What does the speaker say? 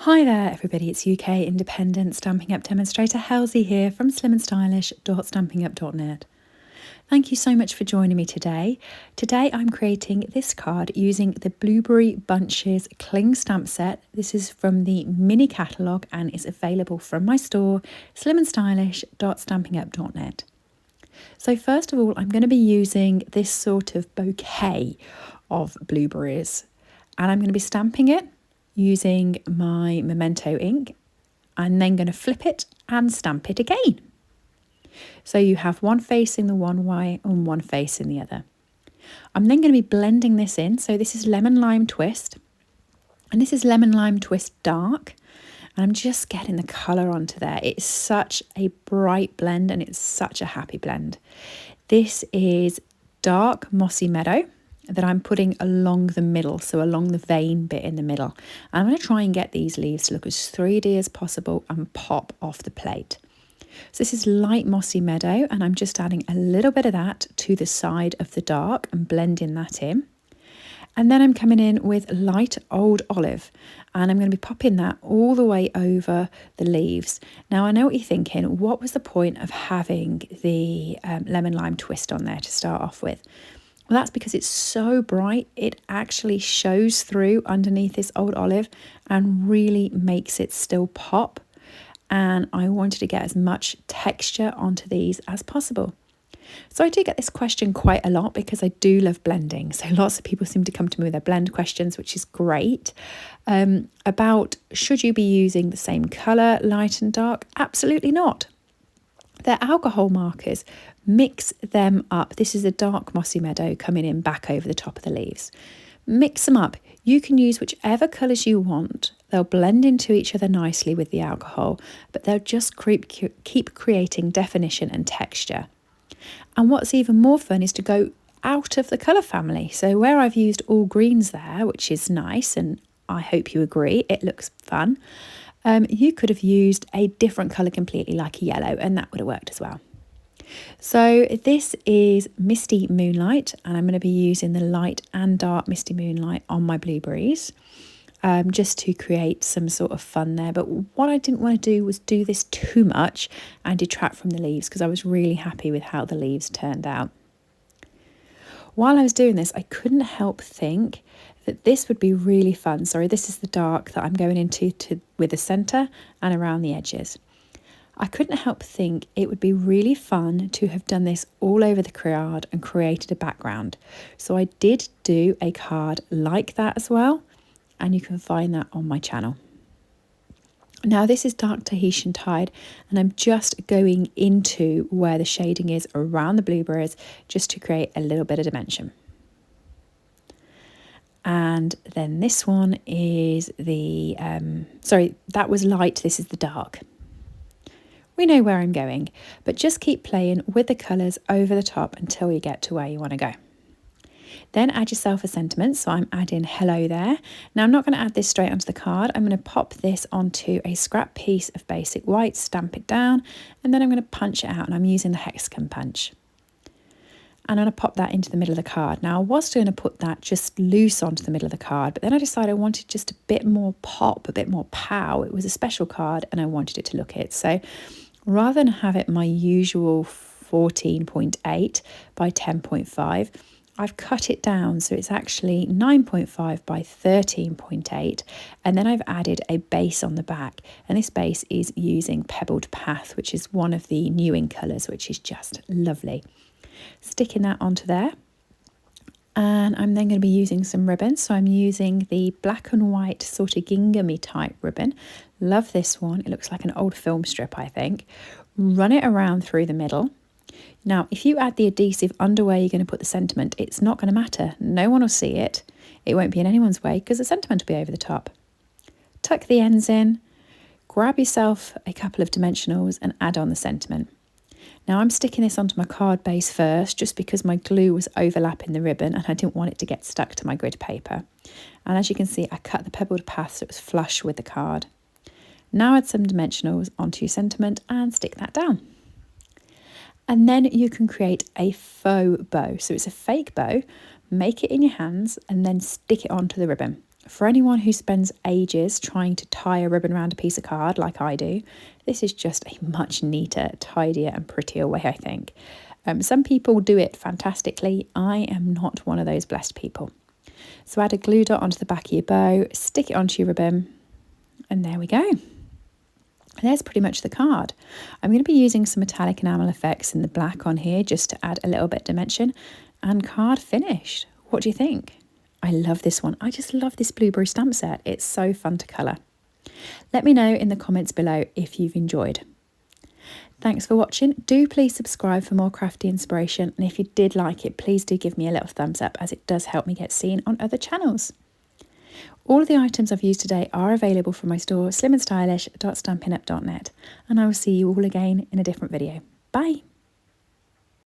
Hi there everybody, it's UK independent Stampin' Up demonstrator Halsey here from slimandstylish.stampingup.net. Thank you so much for joining me today. Today I'm creating this card using the Blueberry Bunches Cling Stamp Set. This is from the mini catalogue and is available from my store slimandstylish.stampingup.net. So first of all, I'm going to be using this sort of bouquet of blueberries and I'm going to be stamping it using my Memento ink and then going to flip it and stamp it again. So you have one facing the one way and one facing the other. I'm then going to be blending this in. So this is Lemon Lime Twist and this is Lemon Lime Twist Dark. And I'm just getting the colour onto there. It's such a bright blend and it's such a happy blend. This is Dark Mossy Meadow that I'm putting along the middle, so along the vein bit in the middle. And I'm going to try and get these leaves to look as 3D as possible and pop off the plate. So this is Light Mossy Meadow and I'm just adding a little bit of that to the side of the dark and blending that in. And then I'm coming in with Light Old Olive and I'm going to be popping that all the way over the leaves. Now I know what you're thinking, what was the point of having the lemon lime twist on there to start off with? Well, that's because it's so bright, it actually shows through underneath this old olive and really makes it still pop. And I wanted to get as much texture onto these as possible. So I do get this question quite a lot because I do love blending. So lots of people seem to come to me with their blend questions, which is great. About should you be using the same colour, light and dark? Absolutely not. They're alcohol markers. Mix them up. This is a dark mossy meadow coming in back over the top of the leaves. Mix them up. You can use whichever colours you want. They'll blend into each other nicely with the alcohol, but they'll just keep creating definition and texture. And what's even more fun is to go out of the colour family. So where I've used all greens there, which is nice, and I hope you agree, it looks fun. You could have used a different colour completely, like a yellow, and that would have worked as well. So this is Misty Moonlight, and I'm going to be using the light and dark Misty Moonlight on my blueberries, just to create some sort of fun there. But what I didn't want to do was do this too much and detract from the leaves, because I was really happy with how the leaves turned out. While I was doing this, I couldn't help think that this would be really fun. Sorry, this is the dark that I'm going into with the centre and around the edges. I couldn't help think it would be really fun to have done this all over the card and created a background. So I did do a card like that as well, and you can find that on my channel. Now this is Dark Tahitian Tide, and I'm just going into where the shading is around the blueberries just to create a little bit of dimension. And then this one is the, sorry, that was light, this is the dark. We know where I'm going, but just keep playing with the colours over the top until you get to where you want to go. Then add yourself a sentiment, so I'm adding hello there. Now I'm not going to add this straight onto the card, I'm going to pop this onto a scrap piece of basic white, stamp it down, and then I'm going to punch it out, and I'm using the hexagon punch. And I'm going to pop that into the middle of the card. Now I was going to put that just loose onto the middle of the card, but then I decided I wanted just a bit more pop, a bit more pow. It was a special card and I wanted it to look it. So rather than have it my usual 14.8 by 10.5, I've cut it down so it's actually 9.5 by 13.8, and then I've added a base on the back, and this base is using Pebbled Path, which is one of the new ink colours, which is just lovely. Sticking that onto there, and I'm then going to be using some ribbon. So I'm using the black and white sort of gingham type ribbon. Love this one. It looks like an old film strip, I think. Run it around through the middle. Now if you add the adhesive under where you're going to put the sentiment, it's not going to matter. No one will see it. It won't be in anyone's way because the sentiment will be over the top. Tuck the ends in, grab yourself a couple of dimensionals and add on the sentiment. Now I'm sticking this onto my card base first just because my glue was overlapping the ribbon and I didn't want it to get stuck to my grid paper. And as you can see, I cut the Pebbled Path so it was flush with the card. Now add some dimensionals onto your sentiment and stick that down. And then you can create a faux bow. So it's a fake bow, make it in your hands and then stick it onto the ribbon. For anyone who spends ages trying to tie a ribbon around a piece of card like I do, this is just a much neater, tidier and prettier way, I think. Some people do it fantastically. I am not one of those blessed people. So add a glue dot onto the back of your bow, stick it onto your ribbon, and there we go. There's pretty much the card. I'm going to be using some metallic enamel effects in the black on here just to add a little bit of dimension, and card finished. What do you think? I love this one. I just love this blueberry stamp set. It's so fun to colour. Let me know in the comments below if you've enjoyed. Thanks for watching. Do please subscribe for more crafty inspiration, and if you did like it, please do give me a little thumbs up, as it does help me get seen on other channels. All of the items I've used today are available from my store slimandstylish.stampin'up.net, and I will see you all again in a different video. Bye!